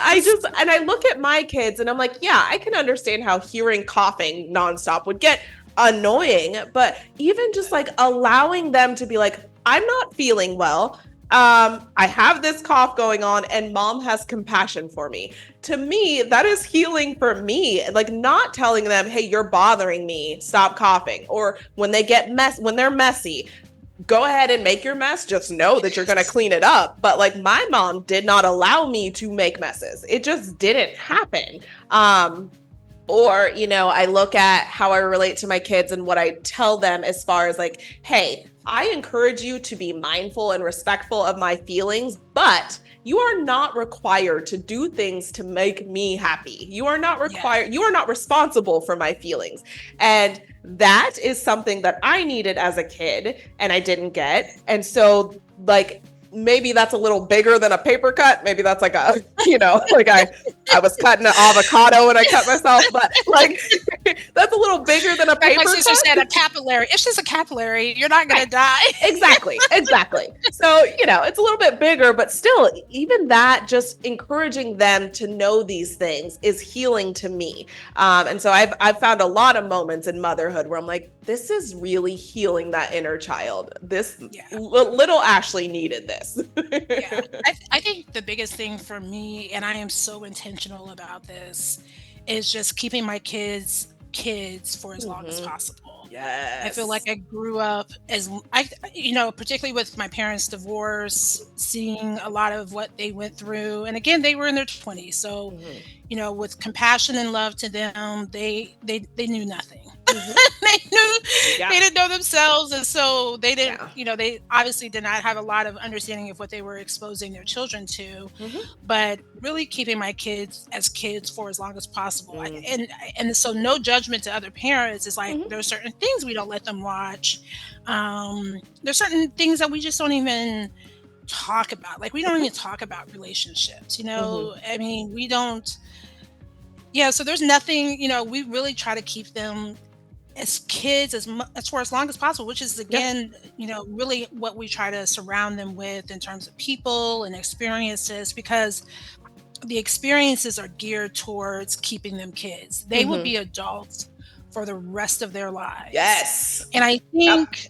I look at my kids and I'm like, yeah, I can understand how hearing coughing nonstop would get annoying. But even just allowing them to be like, I'm not feeling well. I have this cough going on and mom has compassion for me. To me, that is healing for me. Not telling them, hey, you're bothering me, stop coughing. Or when they're messy, go ahead and make your mess. Just know that you're going to clean it up. But my mom did not allow me to make messes. It just didn't happen. Or, I look at how I relate to my kids and what I tell them as far as hey, I encourage you to be mindful and respectful of my feelings, but you are not required to do things to make me happy. You are not required. You are not responsible for my feelings. And that is something that I needed as a kid and I didn't get. And so maybe that's a little bigger than a paper cut. Maybe that's I was cutting an avocado and I cut myself, but that's a little bigger than a paper cut. My sister said a capillary. It's just a capillary. You're not going to die. Exactly. So, it's a little bit bigger, but still, even that, just encouraging them to know these things is healing to me. And so I've found a lot of moments in motherhood where I'm like, this is really healing that inner child. Little Ashley needed this. I think the biggest thing for me, and I am so intentional about this, is just keeping my kids for as long as possible. Yes. I feel like I grew up particularly with my parents' divorce, seeing a lot of what they went through. And again, they were in their 20s. So, with compassion and love to them, they knew nothing. They didn't know themselves, and so they didn't they obviously did not have a lot of understanding of what they were exposing their children to. But really keeping my kids as kids for as long as possible. And so no judgment to other parents. It's there are certain things we don't let them watch. There's certain things that we just don't even talk about. We don't even talk about relationships, I mean, we don't. So there's nothing, we really try to keep them as kids as for as long as possible, which is again, really what we try to surround them with in terms of people and experiences, because the experiences are geared towards keeping them kids. They will be adults for the rest of their lives. Yes. And I think,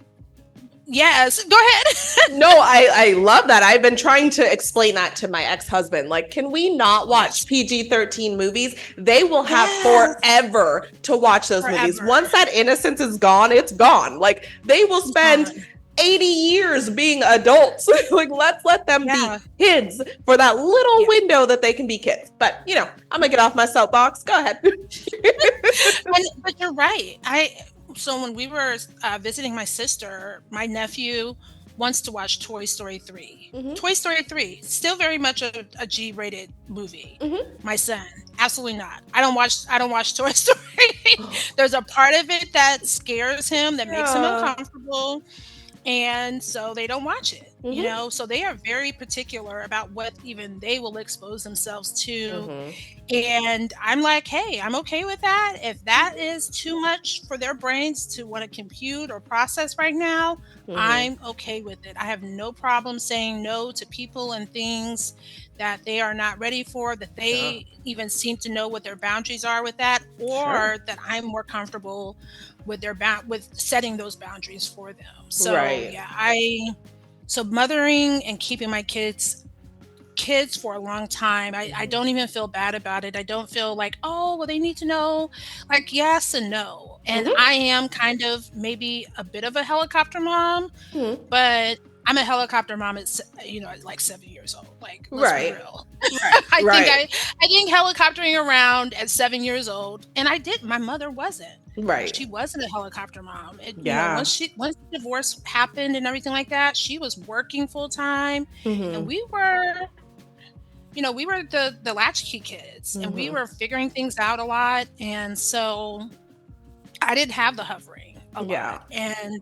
yes, go ahead. No, I love that. I've been trying to explain that to my ex-husband. Like, can we not watch PG-13 movies? They will have forever to watch those movies. Once that innocence is gone, it's gone. Like, they will spend 80 years being adults. Like, let's let them be kids for that little window that they can be kids. But, I'm gonna get off my soapbox. Go ahead. But you're right. So when we were visiting my sister, my nephew wants to watch Toy Story 3. Toy Story 3, still very much a G-rated movie. My son, absolutely not. I don't watch Toy Story. There's a part of it that scares him, that makes him uncomfortable. And so they don't watch it, so they are very particular about what even they will expose themselves to. And I'm like, hey, I'm okay with that. If that is too much for their brains to want to compute or process right now, I'm okay with it. I have no problem saying no to people and things that they are not ready for, that they even seem to know what their boundaries are with that, or that I'm more comfortable with with setting those boundaries for them. So so mothering and keeping my kids for a long time, I don't even feel bad about it. I don't feel like, oh, well, they need to know, like, yes and no. And I am kind of maybe a bit of a helicopter mom, but I'm a helicopter mom at like 7 years old. Like, let's be real. I think helicoptering around at 7 years old, and I did. My mother wasn't. She wasn't a helicopter mom. Once the divorce happened and everything like that, she was working full time, and we were the latchkey kids, and we were figuring things out a lot, and so I didn't have the hovering a lot. And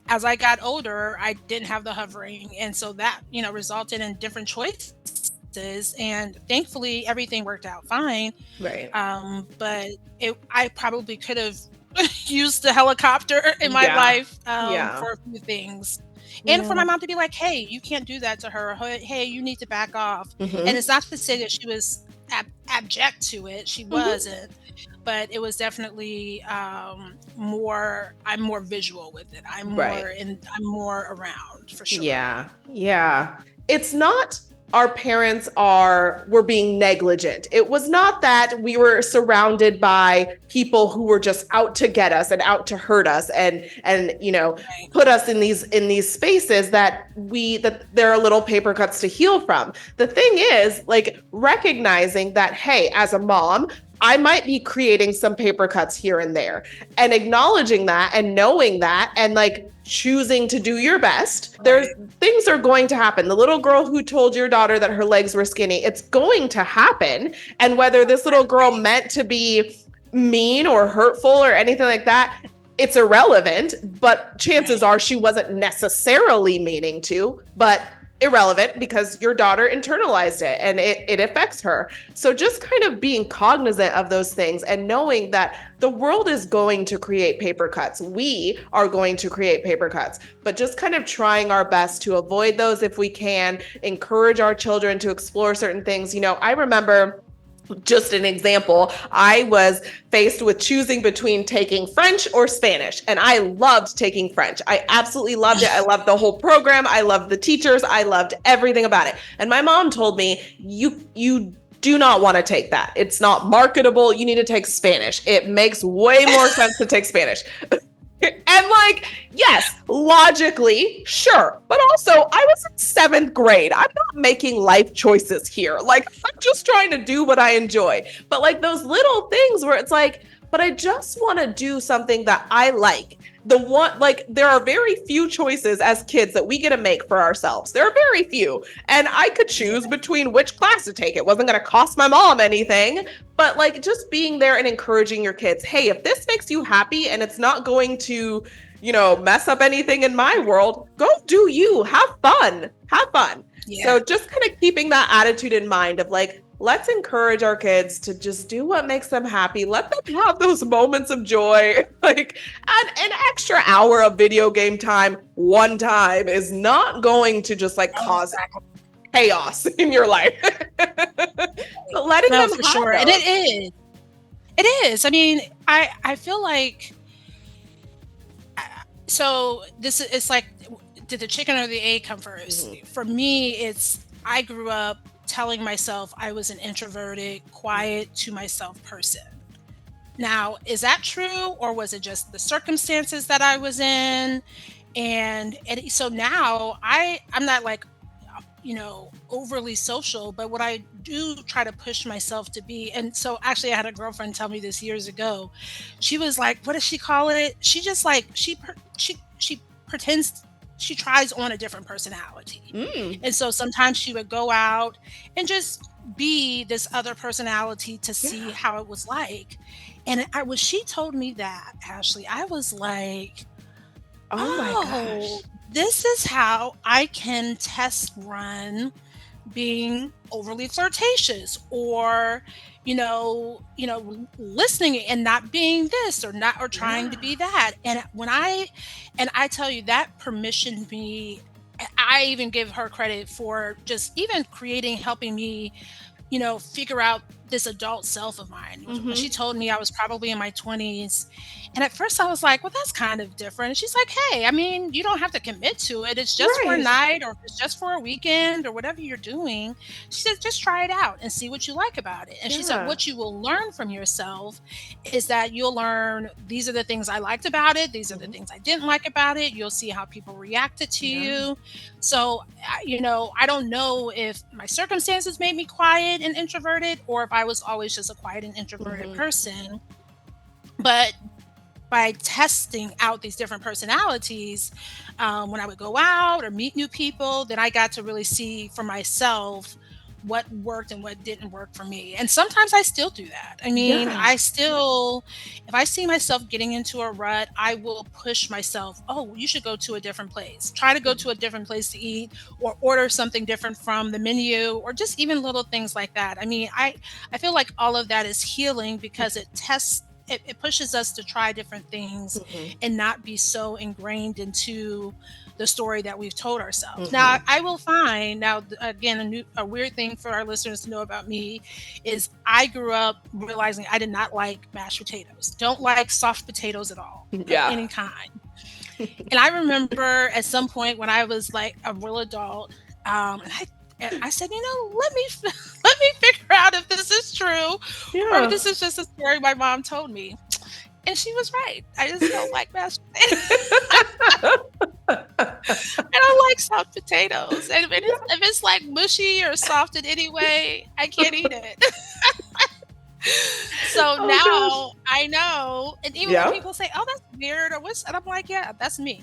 as I got older, I didn't have the hovering, and so that resulted in different choices. And thankfully, everything worked out fine. But I probably could have used the helicopter in my life for a few things. And for my mom to be like, hey, you can't do that to her. Hey, you need to back off. And it's not to say that she was abject to it. She wasn't. But it was definitely I'm more visual with it. I'm more around, for sure. Yeah. It's not our parents were being negligent. It was not that we were surrounded by people who were just out to get us and out to hurt us and put us in these spaces that there are little paper cuts to heal from. The thing is, like, recognizing that, hey, as a mom, I might be creating some paper cuts here and there, and acknowledging that and knowing that and like choosing to do your best. Things are going to happen. The little girl who told your daughter that her legs were skinny, it's going to happen. And whether this little girl meant to be mean or hurtful or anything like that, it's irrelevant. But chances are she wasn't necessarily meaning to, but irrelevant because your daughter internalized it and it affects her. So just kind of being cognizant of those things and knowing that the world is going to create paper cuts. We are going to create paper cuts, but just kind of trying our best to avoid those if we can, encourage our children to explore certain things. I remember, just an example, I was faced with choosing between taking French or Spanish, and I loved taking French. I absolutely loved it. I loved the whole program. I loved the teachers. I loved everything about it. And my mom told me, you do not want to take that. It's not marketable. You need to take Spanish. It makes way more sense to take Spanish. And like, yes, logically, sure. But also, I was in 7th grade. I'm not making life choices here. Like, I'm just trying to do what I enjoy. But like those little things where it's like, but I just want to do something that I like. There are very few choices as kids that we get to make for ourselves. There are very few. And I could choose between which class to take. It wasn't going to cost my mom anything, but like just being there and encouraging your kids. Hey, if this makes you happy and it's not going to, mess up anything in my world, go do you. Have fun. Yeah. So just kind of keeping that attitude in mind of like, let's encourage our kids to just do what makes them happy. Let them have those moments of joy. Like an extra hour of video game time one time is not going to just like cause chaos in your life. But letting No, them for have sure. And those. it is. It is. I mean, I feel like so this is it's like, did the chicken or the egg come first? For me, it's I grew up telling myself I was an introverted, quiet to myself person. Now, is that true, or was it just the circumstances that I was in? And so now I'm not like overly social, but what I do try to push myself to be. And so actually I had a girlfriend tell me this years ago. She was like, what does she call it? She just like she pretends, she tries on a different personality. And so sometimes she would go out and just be this other personality to see how it was like. And when she told me that, Ashley, I was like, Oh my oh, gosh. this is how I can test run being overly flirtatious, or listening and not being this, or not, or trying to be that. And I tell you, that permissioned me. I even give her credit for just even helping me figure out this adult self of mine. When she told me I was probably in my 20s, and at first I was like, well, that's kind of different. And she's like, hey, I mean, you don't have to commit to it. It's just for a Right. night, or if it's just for a weekend, or whatever you're doing. She said, just try it out and see what you like about it. And she said, Yeah. what you will learn from yourself is that you'll learn, these are the things I liked about it, these are the things I didn't like about it. You'll see how people reacted to you. So I don't know if my circumstances made me quiet and introverted, or if I was always just a quiet and introverted person. But by testing out these different personalities, when I would go out or meet new people, then I got to really see for myself what worked and what didn't work for me. And sometimes I still do that. I mean, Yeah. if I see myself getting into a rut, I will push myself, oh, you should go to a different place. Try to go to a different place to eat, or order something different from the menu, or just even little things like that. I mean, I feel like all of that is healing, because it pushes us to try different things and not be so ingrained into the story that we've told ourselves. Now, I will find now, again, a weird thing for our listeners to know about me is I grew up realizing I did not like mashed potatoes. Don't like soft potatoes at all, of any kind. And I remember at some point when I was like a real adult, and I said, let me figure out if this is true, or if this is just a story my mom told me. And she was right. I just don't like mashed potatoes. I don't like soft potatoes. And if it's like mushy or soft in any way, I can't eat it. So now I know. And even when people say, oh, that's weird, or what's, and I'm like, yeah, that's me.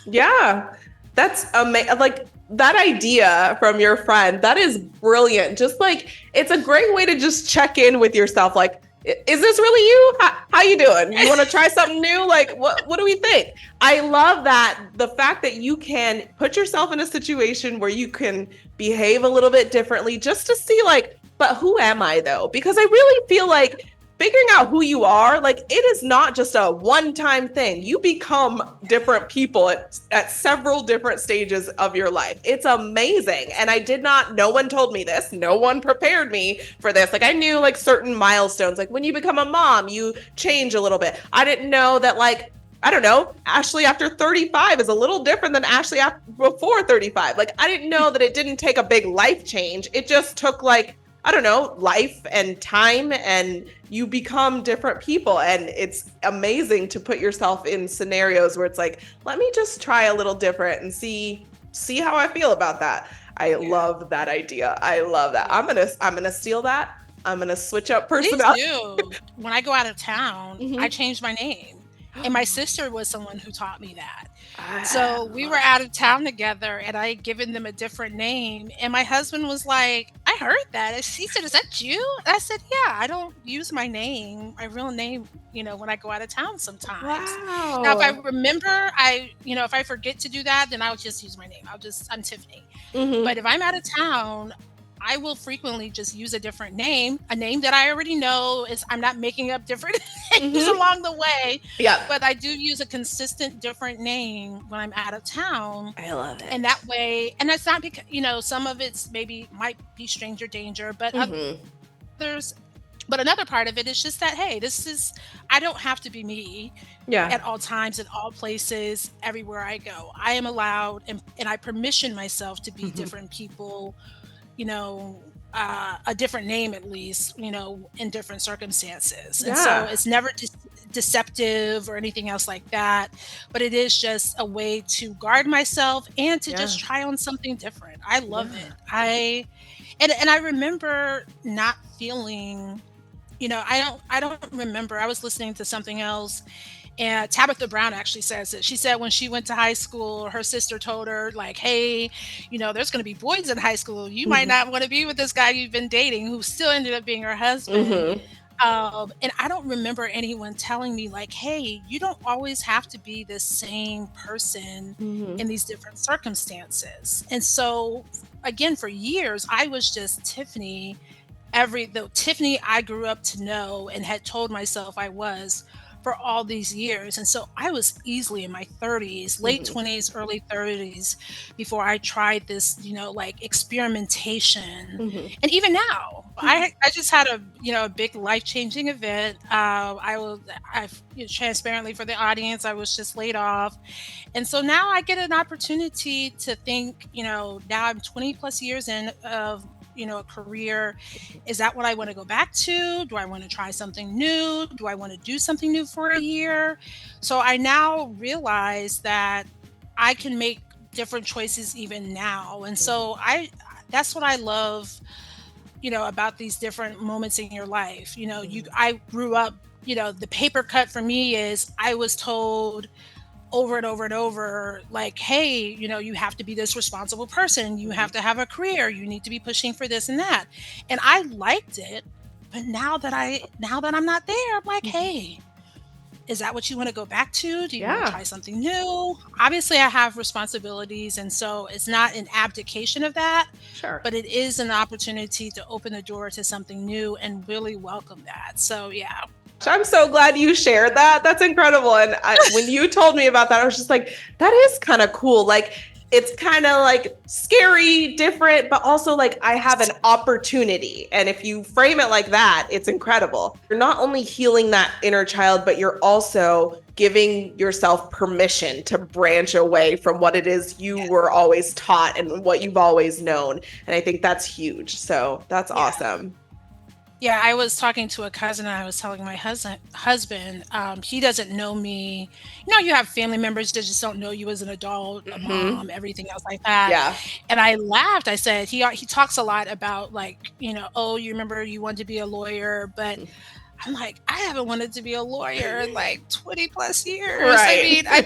Yeah. That's amazing. Like that idea from your friend, that is brilliant. Just like, it's a great way to just check in with yourself. Like, is this really you? How you doing? You want to try something new? Like, what do we think? I love that, the fact that you can put yourself in a situation where you can behave a little bit differently just to see like, but who am I though? Because I really feel like figuring out who you are, like it is not just a one-time thing. You become different people at several different stages of your life. It's amazing. And no one told me this. No one prepared me for this. Like I knew like certain milestones, like when you become a mom, you change a little bit. I didn't know that like, I don't know, Ashley after 35 is a little different than Ashley before 35. Like I didn't know that it didn't take a big life change. It just took like, I don't know, life and time, and you become different people. And it's amazing to put yourself in scenarios where it's like, let me just try a little different and see how I feel about that. I love that idea. I love that. I'm gonna steal that. I'm gonna switch up personality. When I go out of town, I change my name. And my sister was someone who taught me that. So we were out of town together, and I had given them a different name. And my husband was like, I heard that. And he said, is that you? And I said, yeah, I don't use my real name, when I go out of town sometimes. Wow. Now, if I remember, if I forget to do that, then I'll just use my name. I'm Tiffany. But if I'm out of town, I will frequently just use a different name, a name that I already know. Is I'm not making up different names along the way, Yeah. but I do use a consistent different name when I'm out of town. I love And it. that way, and that's not because, some of it's maybe might be stranger danger, but others, but another part of it is just that, hey, I don't have to be me Yeah. at all times, in all places, everywhere I go. I am allowed, and I permission myself to be different people, you know, a different name at least, in different circumstances. And so Yeah. it's never deceptive or anything else like that, but it is just a way to guard myself and to Yeah. just try on something different. I love Yeah. it. And I remember not feeling, I don't remember. I was listening to something else, and Tabitha Brown actually says it. She said when she went to high school, her sister told her, like, hey, there's going to be boys in high school. You might not want to be with this guy you've been dating, who still ended up being her husband. And I don't remember anyone telling me, like, hey, you don't always have to be the same person in these different circumstances. And so, again, for years, I was just Tiffany. The Tiffany I grew up to know and had told myself I was for all these years. And so I was easily in my 30s, late 20s, early 30s, before I tried this, like, experimentation. And even now, I just had a big life-changing event. Transparently for the audience, I was just laid off. And so now I get an opportunity to think, now I'm 20 plus years in of a career. Is that what I want to go back to? Do I want to try something new? Do I want to do something new for a year? So I now realize that I can make different choices even now. And so that's what I love, about these different moments in your life. I grew up, the paper cut for me is I was told over and over and over, like, hey, you have to be this responsible person. You have to have a career. You need to be pushing for this and that. And I liked it. But now that I'm not there, I'm like, hey, is that what you want to go back to? Do you want to try something new? Obviously, I have responsibilities. And so it's not an abdication of that, Sure. but it is an opportunity to open the door to something new and really welcome that. So, yeah. I'm so glad you shared that. That's incredible. And when you told me about that, I was just like, that is kind of cool. Like, it's kind of like scary, different, but also like I have an opportunity. And if you frame it like that, it's incredible. You're not only healing that inner child, but you're also giving yourself permission to branch away from what it is you were always taught and what you've always known. And I think that's huge. So that's awesome. Yeah, I was talking to a cousin and I was telling my husband, he doesn't know me. You have family members that just don't know you as an adult, a mom, everything else like that. Yeah. And I laughed. I said, he talks a lot about, like, oh, you remember you wanted to be a lawyer, but I'm like, I haven't wanted to be a lawyer in like 20 plus years. Right. I mean, I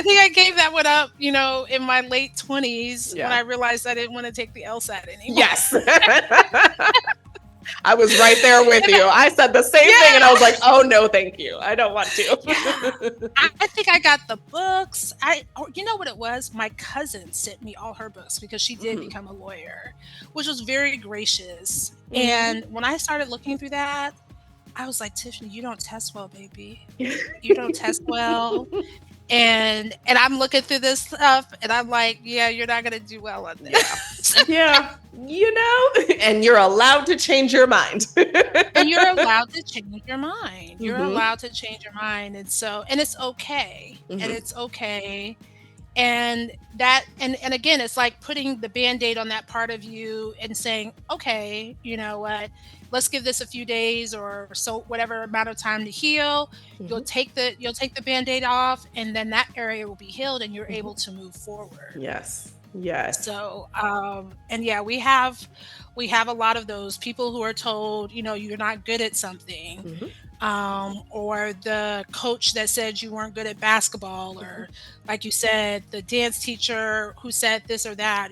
think I gave that one up, in my late 20s when I realized I didn't want to take the LSAT anymore. Yes. I was right there with you. I said the same thing and I was like, oh no, thank you. I don't want to. I think I got the books. You know what it was? My cousin sent me all her books because she did become a lawyer, which was very gracious. And when I started looking through that, I was like, Tiffany, you don't test well, baby. You don't test well. And I'm looking through this stuff and I'm like, yeah, you're not going to do well on this. Yeah. And you're allowed to change your mind. And you're allowed to change your mind. You're allowed to change your mind. And so, and it's okay. And it's okay. And again, it's like putting the Band-Aid on that part of you and saying, okay, you know what, let's give this a few days or so, whatever amount of time to heal. You'll take the Band-Aid off and then that area will be healed and you're able to move forward. Yes. So, and yeah, we have a lot of those people who are told, you're not good at something. Or the coach that said you weren't good at basketball, or like you said, the dance teacher who said this or that,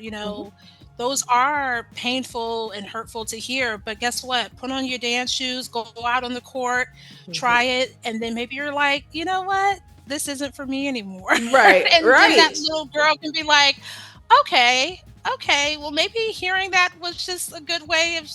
those are painful and hurtful to hear. But guess what? Put on your dance shoes, go out on the court, try it. And then maybe you're like, you know what? This isn't for me anymore. Right. And then that little girl can be like, okay, okay, well, maybe hearing that was just a good way of,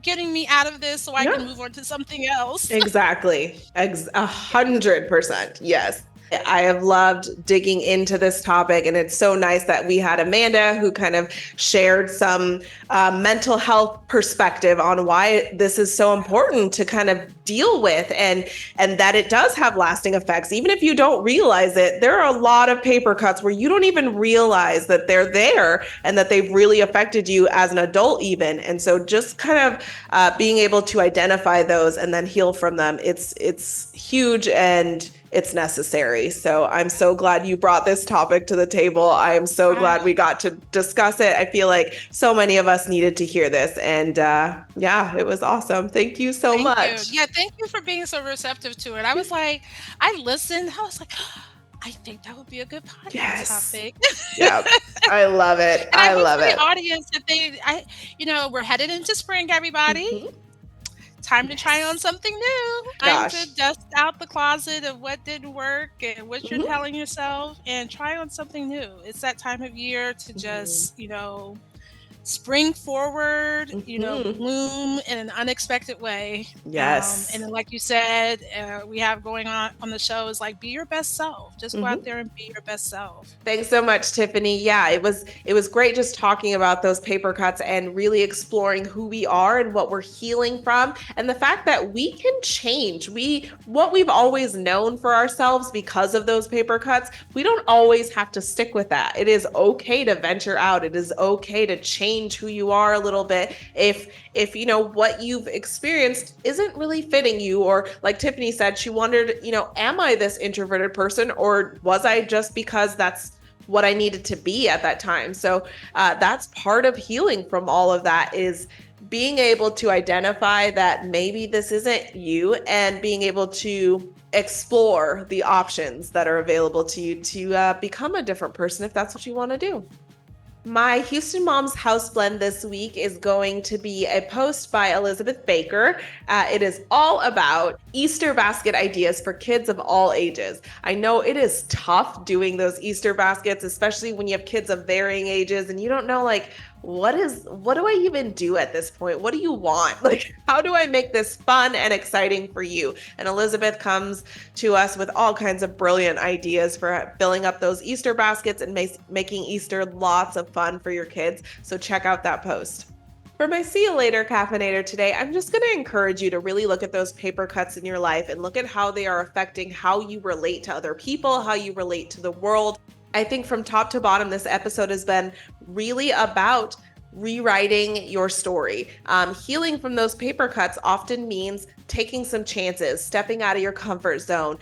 getting me out of this so I can move on to something else. Exactly. 100%. Yes. I have loved digging into this topic, and it's so nice that we had Amanda who kind of shared some mental health perspective on why this is so important to kind of deal with, and that it does have lasting effects. Even if you don't realize it, there are a lot of paper cuts where you don't even realize that they're there and that they've really affected you as an adult even. And so just kind of being able to identify those and then heal from them, it's huge and it's necessary. So I'm so glad you brought this topic to the table. I am so glad we got to discuss it. I feel like so many of us needed to hear this. And it was awesome. Thank you so much. Yeah, thank you for being so receptive to it. I was like, I listened. I was like, I think that would be a good podcast topic. Yeah, I love it. And I love it. The audience that we're headed into spring, everybody. Mm-hmm. Time to try on something new. Time to dust out the closet of what didn't work and what you're telling yourself and try on something new. It's that time of year to just, spring forward, bloom in an unexpected way. Yes. And then, like you said, we have going on the show is like, be your best self. Just go out there and be your best self. Thanks so much, Tiffany. Yeah, it was great just talking about those paper cuts and really exploring who we are and what we're healing from, and the fact that we can change. What we've always known for ourselves because of those paper cuts, we don't always have to stick with that. It is okay to venture out. It is okay to change who you are a little bit if what you've experienced isn't really fitting you, or like Tiffany said, she wondered, am I this introverted person, or was I just because that's what I needed to be at that time? So that's part of healing from all of that, is being able to identify that maybe this isn't you and being able to explore the options that are available to you to become a different person if that's what you want to do. My Houston Moms House Blend this week is going to be a post by Elizabeth Baker. It is all about Easter basket ideas for kids of all ages. I know it is tough doing those Easter baskets, especially when you have kids of varying ages and you don't know, like, what do I even do at this point? What do you want? Like, how do I make this fun and exciting for you? And Elizabeth comes to us with all kinds of brilliant ideas for filling up those Easter baskets and making Easter lots of fun for your kids. So check out that post. For my See You Later Caffeinator today, I'm just going to encourage you to really look at those paper cuts in your life and look at how they are affecting how you relate to other people, how you relate to the world. I think from top to bottom, this episode has been really about rewriting your story. Healing from those paper cuts often means taking some chances, stepping out of your comfort zone,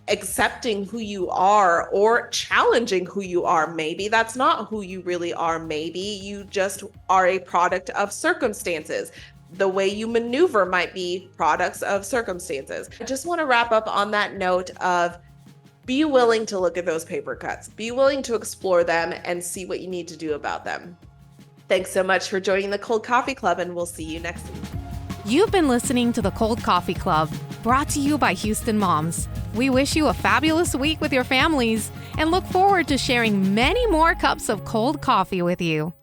accepting who you are or challenging who you are. Maybe that's not who you really are. Maybe you just are a product of circumstances. The way you maneuver might be products of circumstances. I just want to wrap up on that note of be willing to look at those paper cuts. Be willing to explore them and see what you need to do about them. Thanks so much for joining the Cold Coffee Club, and we'll see you next week. You've been listening to the Cold Coffee Club, brought to you by Houston Moms. We wish you a fabulous week with your families and look forward to sharing many more cups of cold coffee with you.